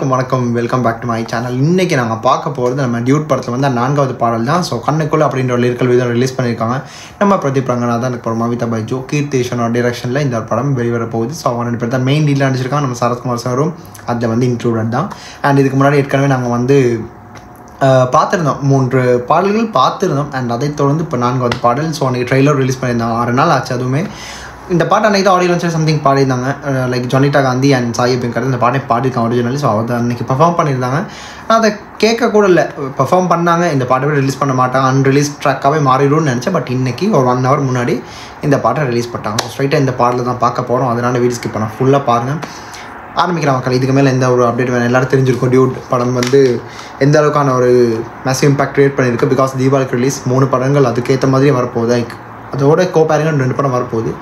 எல்லாருக்கும் வணக்கம். Welcome back to my channel. இன்றைக்கி நாங்கள் பார்க்க போகிறது நம்ம டியூட் படத்தில் வந்து 4வது பாடல் தான். ஸோ கண்ணுக்குள்ள அப்படின்ற ஒரு லிரிக்கல் வீடியோ ரிலீஸ் பண்ணியிருக்காங்க. நம்ம பிரதீப் ரங்கநாதன் அப்புறம் மமிதா பைஜோ கீர்த்தேஷனோட டிரெக்ஷனில் இந்த படம் வெளிவர போகுது. ஸோ அவங்க 2 பேர் தான் மெயின் லீடில் நடிச்சிருக்காங்க. நம்ம சரத்குமார் சாரும் அதில் வந்து இன்க்ளூடட் தான். அண்ட் இதுக்கு முன்னாடி ஏற்கனவே நாங்கள் வந்து பார்த்துருந்தோம், 3 பாடல்கள் பார்த்துருந்தோம். அண்ட் அதை தொடர்ந்து இப்போ 4வது பாடல். ஸோ அன்றைக்கி ட்ரெய்லர் ரிலீஸ் பண்ணியிருந்தாங்க. 6 நாள் ஆச்சு. அதுவுமே இந்த பாட்டு அன்றைக்கி தான் ஆடியோ லான்ச்சில் சம்திங் பாடியிருந்தாங்க. லைக் ஜொனிட்டா காந்தி அண்ட் சாய் பிங்கர் இந்த பாட்டை பாடியிருக்காங்க ஒரிஜினலி. ஸோ அதை அன்றைக்கி பர்ஃபார்ம் பண்ணியிருந்தாங்க. நான் அதை கேட்க கூட இல்லை, பர்ஃபார்ம் பண்ணாங்க. இந்த பாட்டை ரிலீஸ் பண்ண மாட்டாங்க, அன்ரிலீஸ் ட்ராக்காகவே மாறிடும்னு நினச்சேன். பட் இன்றைக்கி ஒரு 1 hour முன்னாடி இந்த பாட்டை ரிலீஸ் பண்ணிட்டாங்க. ஸோ ஸ்ட்ரைட்டாக இந்த பாட்டில் தான் பார்க்க போகிறோம். அதனால் வீடியோ ஸ்கிப் பண்ண ஃபுல்லாக பாருங்கள். ஆரம்பிக்கிற மக்கள். இதுக்கு மேலே எந்த ஒரு அப்டேட் வேணும், எல்லோரும் தெரிஞ்சிருக்கும். டியூட் படம் வந்து எந்த அளவுக்கான ஒரு மேசிவ் இம்பாக்ட் க்ரியேட் பண்ணியிருக்கு. பிகாஸ் தீபாவளிக்கு ரிலீஸ் 3 படங்கள் அதுக்கேற்ற மாதிரி வரப்போகுது. லைக் அதோட கோப்பேரிங்க 2 படம் வரப்போகுது.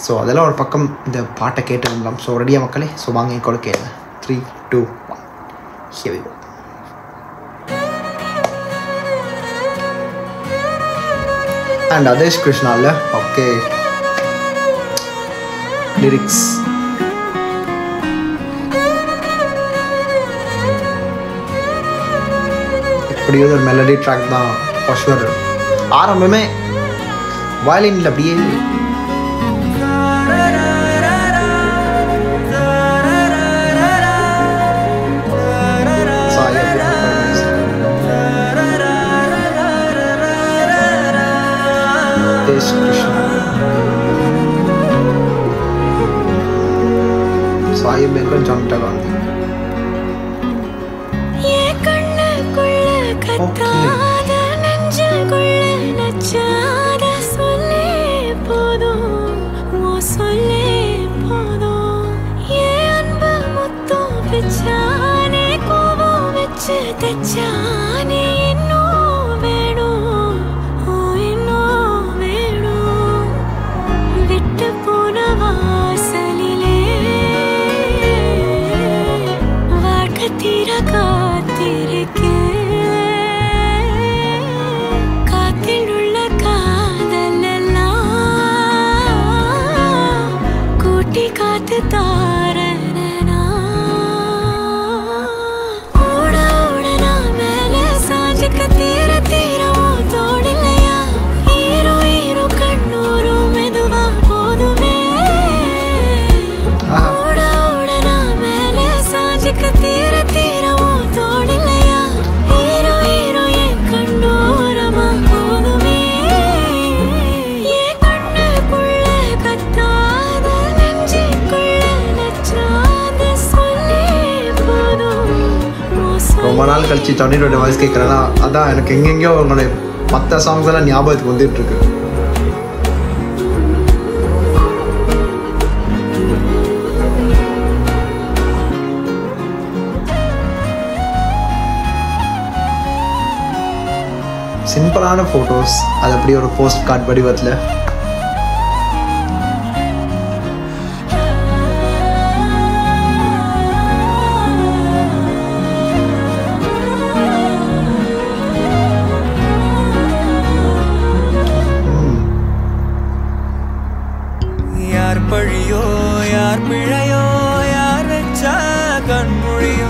ஸோ அதெல்லாம் ஒரு பக்கம் இந்த பாட்டை கேட்டு வரலாம். ஸோ ரெடியாக மக்களே? ஸோ வாங்க கூட கேளுங்க. 3, 2, 1 here we go. And Adesh கிருஷ்ணாவில் ஓகே லிரிக்ஸ் இப்படியே ஒரு மெலடி ட்ராக் தான் ஃபர்ஸ்ட். ஆரம்பமே வயலினில் அப்படியே சாய் பிங்கர் ஜொனிட்டா காந்தி. ரொம்ப நாள் கழிச்சு ஜொனியோட வாய்ஸ் கேட்குறேன்னா அதான் எனக்கு எங்கெங்கேயோ அவங்களுடைய மற்ற சாங்ஸ் எல்லாம் ஞாபகத்துக்கு வந்துட்டுருக்கு. சிம்பிளான ஃபோட்டோஸ், அது அப்படியே ஒரு போஸ்ட் கார்டு வடிவத்தில். பழியோ யார் பிழையோ யார் வெச்சா கண்மொழியோ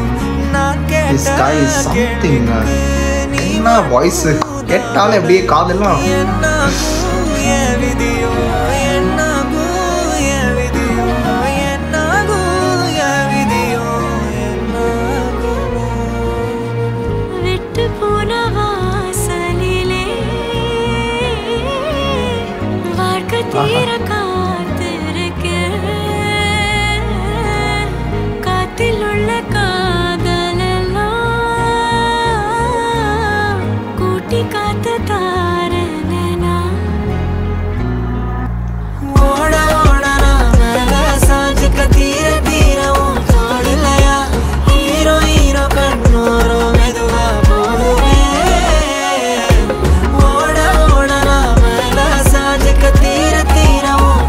நான் கேட்ட என்ன வாய்ஸ் கேட்டாலே அப்படியே காதெல்லாம் விதியோ விட்டு போன வாசலிலே வாழ்க்கை தீர தீர தீரவும்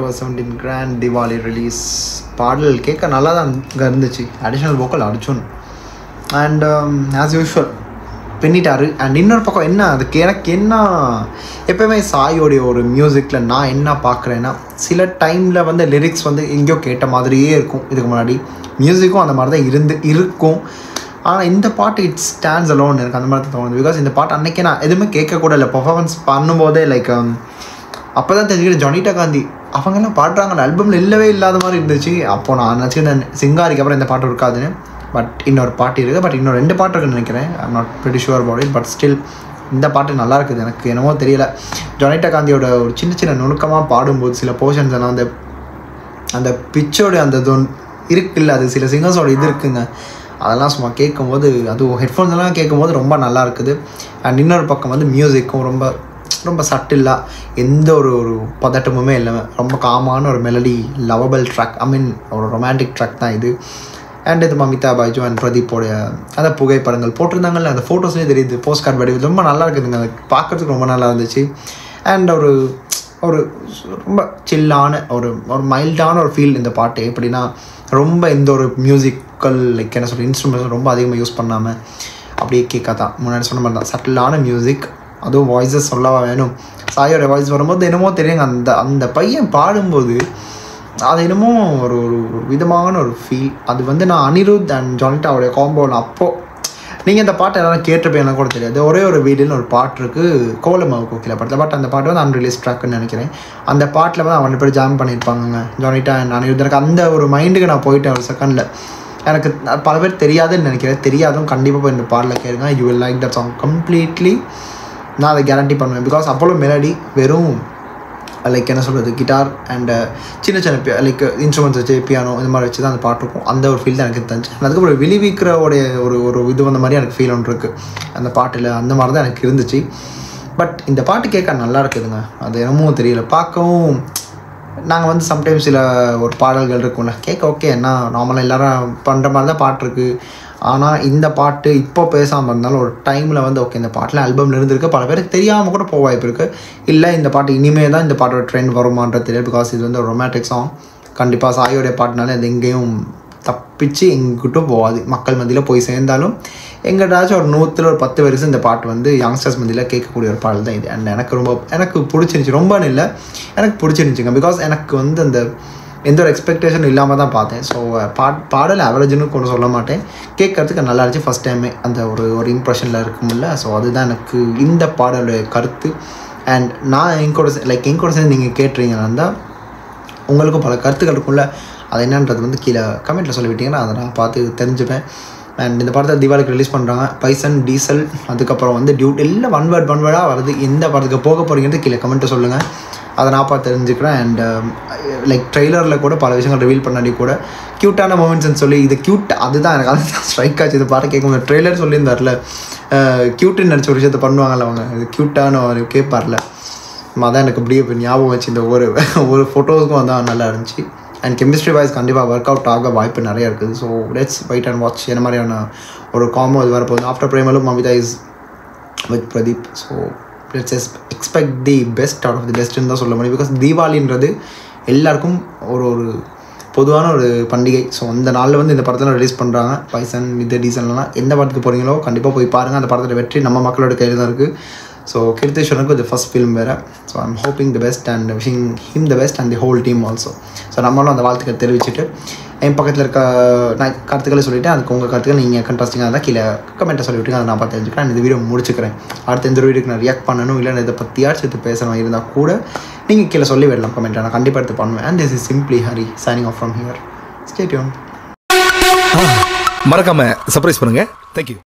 October 17 கிராண்ட் திவாலி ரிலீஸ். பாடல் கேட்க நல்லா தான் இருந்துச்சு. Additional vocal Arjun and as usual பின்னிட்டாரு. அண்ட் இன்னொரு பக்கம் என்ன அதுக்கு எனக்கு என்ன எப்போயுமே சாயோடைய ஒரு மியூசிக்கில் நான் என்ன பார்க்குறேன்னா, சில டைமில் வந்து லிரிக்ஸ் வந்து எங்கேயோ கேட்ட மாதிரியே இருக்கும். இதுக்கு முன்னாடி மியூசிக்கும் அந்த மாதிரி தான் இருக்கும். ஆனால் இந்த பாட்டு இட் ஸ்டாண்ட்ஸ் அலோன் எனக்கு அந்த மாதிரி தான் தோணுது. பிகாஸ் இந்த பாட்டு அன்றைக்கே நான் எதுவுமே கேட்கக்கூட இல்லை. பர்ஃபார்மன்ஸ் பண்ணும்போதே லைக் அப்போ தான் தெரிஞ்சுக்கிட்டு ஜொனிட்டா காந்தி அவங்கெல்லாம் பாடுறாங்க, அந்த ஆல்பமில் இல்லவே இல்லாத மாதிரி இருந்துச்சு. அப்போது நான் நினச்சிக்கிட்டேன் சிங்காரிக்கு அப்புறம் இந்த பாட்டு இருக்காதுன்னு. பட் இன்னொரு பாட்டு இருக்குது. பட் இன்னும் 2 பாட்டு இருக்குன்னு நினைக்கிறேன். I'm not pretty sure about it. But still இந்த பாட்டு நல்லா இருக்குது. எனக்கு என்னமோ தெரியல, ஜொனிட்டா காந்தியோட ஒரு சின்ன சின்ன நுணுக்கமாக பாடும்போது சில போர்ஷன்ஸ் எல்லாம் அந்த பிச்சோட அந்த இருக்குல்ல, அது சில சிங்கர்ஸோட இது இருக்குங்க, அதெல்லாம் சும்மா கேட்கும்போது அதுவும் ஹெட்ஃபோன்ஸ் எல்லாம் கேட்கும்போது ரொம்ப நல்லா இருக்குது. அண்ட் இன்னொரு பக்கம் வந்து மியூசிக்கும் ரொம்ப ரொம்ப சட்டிலாக எந்த ஒரு பதட்டமுமே இல்லாமல் ரொம்ப காமான ஒரு மெலடி லவபிள் ட்ராக், ஐ மீன் ஒரு ரொமான்டிக் ட்ராக் தான் இது. அண்ட் இது மமிதா பைஜு அண்ட் பிரதீப்போடைய அந்த புகைப்படங்கள் போட்டிருந்தாங்கல்ல, அந்த ஃபோட்டோஸ்லேயே தெரியுது. போஸ்ட் கார்டு வடிவு ரொம்ப நல்லா இருக்குதுங்க, அது பார்க்குறதுக்கு ரொம்ப நல்லா இருந்துச்சு. அண்ட் ஒரு ரொம்ப சில்லான ஒரு மைல்டான ஒரு ஃபீல் இந்த பாட்டு. எப்படின்னா ரொம்ப எந்த ஒரு மியூசிக்கல் லைக் என்ன சொல்கிற இன்ஸ்ட்ருமெண்ட்ஸ் ரொம்ப அதிகமாக யூஸ் பண்ணாமல் அப்படியே கேட்காதான் முன்னாடி சொன்ன மாதிரி தான் சட்டிலான மியூசிக். அதுவும் வாய்ஸஸ் சொல்லவா வேணும். சாயோட வாய்ஸ் வரும்போது என்னமோ தெரியுங்க, அந்த பையன் பாடும்போது அது என்னமோ ஒரு விதமான ஒரு ஃபீல். அது வந்து நான் அனிருத் அண்ட் ஜொனிட்டாவுடைய காம்போவில் அப்போது நீங்கள் இந்த பாட்டை எல்லாம் கேட்டிருப்பேன் கூட தெரியாது. ஒரே ஒரு வீடியோன்னு ஒரு பாட்டு இருக்குது கோலமாவு கோகிலா படத்தில். பட் அந்த பாட்டு வந்து அன்ரிலீஸ் ட்ராக்குன்னு நினைக்கிறேன். அந்த பாட்டில் வந்து அவன் பேர் ஜாயின் பண்ணியிருப்பாங்க ஜொனிட்டா அண்ட் அனிருத். எனக்கு அந்த ஒரு மைண்டுக்கு நான் போயிட்டேன் ஒரு செகண்டில். எனக்கு பல பேர் தெரியாதுன்னு நினைக்கிறேன். தெரியாதும் கண்டிப்பாக போய் இந்த பாட்டில் கேளுங்க. You will like that song completely. நான் அதை கேரண்டி பண்ணுவேன். பிகாஸ் அப்போலோ மெலடி வெறும் லைக் என்ன சொல்கிறது கிட்டார் அண்ட் சின்ன சின்ன லைக் இன்ஸ்ட்ருமெண்ட்ஸ் வச்சு பியானோ இந்த மாதிரி வச்சு தான் அந்த பாட்டு இருக்கும். அந்த ஒரு ஃபீல் தான் எனக்கு தெரிஞ்சு. அதுக்கப்புறம் விழிவிக்கிறோடைய ஒரு இது வந்த மாதிரி எனக்கு ஃபீல் ஒன்று இருக்குது அந்த பாட்டில். அந்த மாதிரி தான் எனக்கு இருந்துச்சு. பட் இந்த பாட்டு கேட்க நல்லா இருக்குதுங்க. அது என்னமோ தெரியல, பார்க்கவும் நாங்கள் வந்து சம்டைம்ஸ் சில ஒரு பாடல்கள் இருக்கும்ல கேட்க ஓகே என்ன நார்மலாக எல்லோரும் பண்ணுற மாதிரி தான் பாட்டு இருக்குது. ஆனால் இந்த பாட்டு இப்போ பேசாமல் இருந்தாலும் ஒரு டைமில் வந்து ஓகே இந்த பாட்டில் ஆல்பமில் இருந்திருக்கு, பல பேருக்கு தெரியாமல் கூட போக வாய்ப்பு இருக்குது. இல்லை இந்த பாட்டு இனிமேல் தான் இந்த பாட்டோட ட்ரெண்ட் வருமானது தெரியாது. பிகாஸ் இது வந்து ஒரு ரொமான்டிக் சாங். கண்டிப்பாக சாயோடைய பாட்டுனால அது எங்கேயும் தப்பிச்சு எங்கிட்டும் போகாது. மக்கள் மத்தியில் போய் சேர்ந்தாலும் எங்கிட்டாச்சும் ஒரு 100ல் ஒரு 10 பேருக்கு இந்த பாட்டு வந்து யங்ஸ்டர்ஸ் மத்தியில் கேட்கக்கூடிய ஒரு பாடல் தான் இது. அண்ட் எனக்கு பிடிச்சிருந்துச்சி. ரொம்பன்னு இல்லை, எனக்கு பிடிச்சிருந்துச்சிங்க. பிகாஸ் எனக்கு வந்து அந்த எந்த ஒரு எக்ஸ்பெக்டேஷன் இல்லாமல் தான் பார்த்தேன். ஸோ பாடல் ஆவரேஜ்னு கொண்டு சொல்ல மாட்டேன், கேட்கறதுக்கு நல்லா இருந்துச்சு. ஃபஸ்ட் டைமே அந்த ஒரு இம்ப்ரெஷனில் இருக்கும்ல. ஸோ அதுதான் எனக்கு இந்த பாடலுடைய கருத்து. அண்ட் நான் எங்கூட சேர்ந்து நீங்கள் கேட்டுறீங்கன்னா உங்களுக்கும் பல கருத்துக்கள் இருக்கும்ல, அது என்னன்றது வந்து கீழே கமெண்ட்டில் சொல்லிவிட்டீங்கன்னா அதை நான் பார்த்து தெரிஞ்சுப்பேன். அண்ட் இந்த படத்தை தீபாவளிக்கு ரிலீஸ் பண்ணுறாங்க. பைசன், டீசல், அதுக்கப்புறம் வந்து டியூட் எல்லாம் ஒன் வேர்டாக வருது. எந்த படத்துக்கு போக போகிறீங்கன்னு கீழே கமெண்ட்டை சொல்லுங்கள், அதை நான் பார்த்து தெரிஞ்சுக்கிறேன். அண்ட் லைக் ட்ரெய்லரில் கூட பல விஷயங்கள் ரிவீல் பண்ணாடி கூட க்யூட்டான மூமெண்ட்ஸ்ன்னு சொல்லி இது க்யூட் அதுதான் எனக்கு அதுதான் ஸ்ட்ரைக் ஆச்சு. இது பாட்டு கேட்கும்போது ட்ரெய்லர் சொல்லியிருந்தார்ல க்யூட்டுன்னு நினச்ச ஒரு விஷயத்தை பண்ணுவாங்கல்ல அவங்க, இது க்யூட்டான ஒரு கேட்பார்ல, அதான் எனக்கு அப்படியே இப்போ ஞாபகம் வச்சு இந்த ஒரு ஃபோட்டோஸுக்கும் அதான் நல்லா இருந்துச்சு. அண்ட் கெமிஸ்ட்ரி வைஸ் கண்டிப்பாக ஒர்க் அவுட் ஆக வாய்ப்பு நிறையா இருக்குது. So let's wait and watch என்ன மாதிரியான ஒரு காம்போ இது வரப்போகுது. After Premalu Mamitha is with Pradeep. So let's expect the best out of the பெஸ்ட்டுன்னு தான் சொல்ல முடியும். பிகாஸ் தீபாவளின்றது எல்லாருக்கும் ஒரு பொதுவான ஒரு பண்டிகை. ஸோ அந்த நாளில் வந்து இந்த படத்தில் ரிலீஸ் பண்ணுறாங்க. பைசன் இது டீசல்லாம் எந்த படத்துக்கு போகிறீங்களோ கண்டிப்பாக போய் பாருங்கள். அந்த படத்தோட வெற்றி நம்ம மக்களோட கையில் தான் இருக்குது. ஸோ கீர்த்தேஸ்வரனுக்கு இது ஃபஸ்ட் ஃபிலிம் வேறு. So I'm hoping the best and wishing him the best and the whole team also. So நம்மளும் அந்த வாழ்த்துக்கள் தெரிவிச்சுட்டு என் பக்கத்தில் இருக்க நான் கருத்துக்களை சொல்லிவிட்டு அதுக்கு உங்கள் கருத்துக்கள் நீங்கள் கண்ட்ராஸ்டிங்காக இருந்தால் கீழே கமெண்ட்டை சொல்லிவிட்டு அதை நான் பார்த்து தெரிஞ்சுக்கிறேன். இந்த வீடியோ முடிச்சுக்கிறேன். அடுத்த இந்த வீடியோக்கு நான் ரியாக்ட் பண்ணணும் இல்லை இதை பற்றியாச்சும் எடுத்து பேசணும் இருந்தால் கூட நீங்கள் கீழே சொல்லி விடலாம் கமெண்ட்டை, நான் கண்டிப்பாக எடுத்து பண்ணுவேன். And this is simply Hari signing off from here. Stay tune. மறக்காம சர்ப்ரைஸ் பண்ணுங்க. தேங்க்யூ.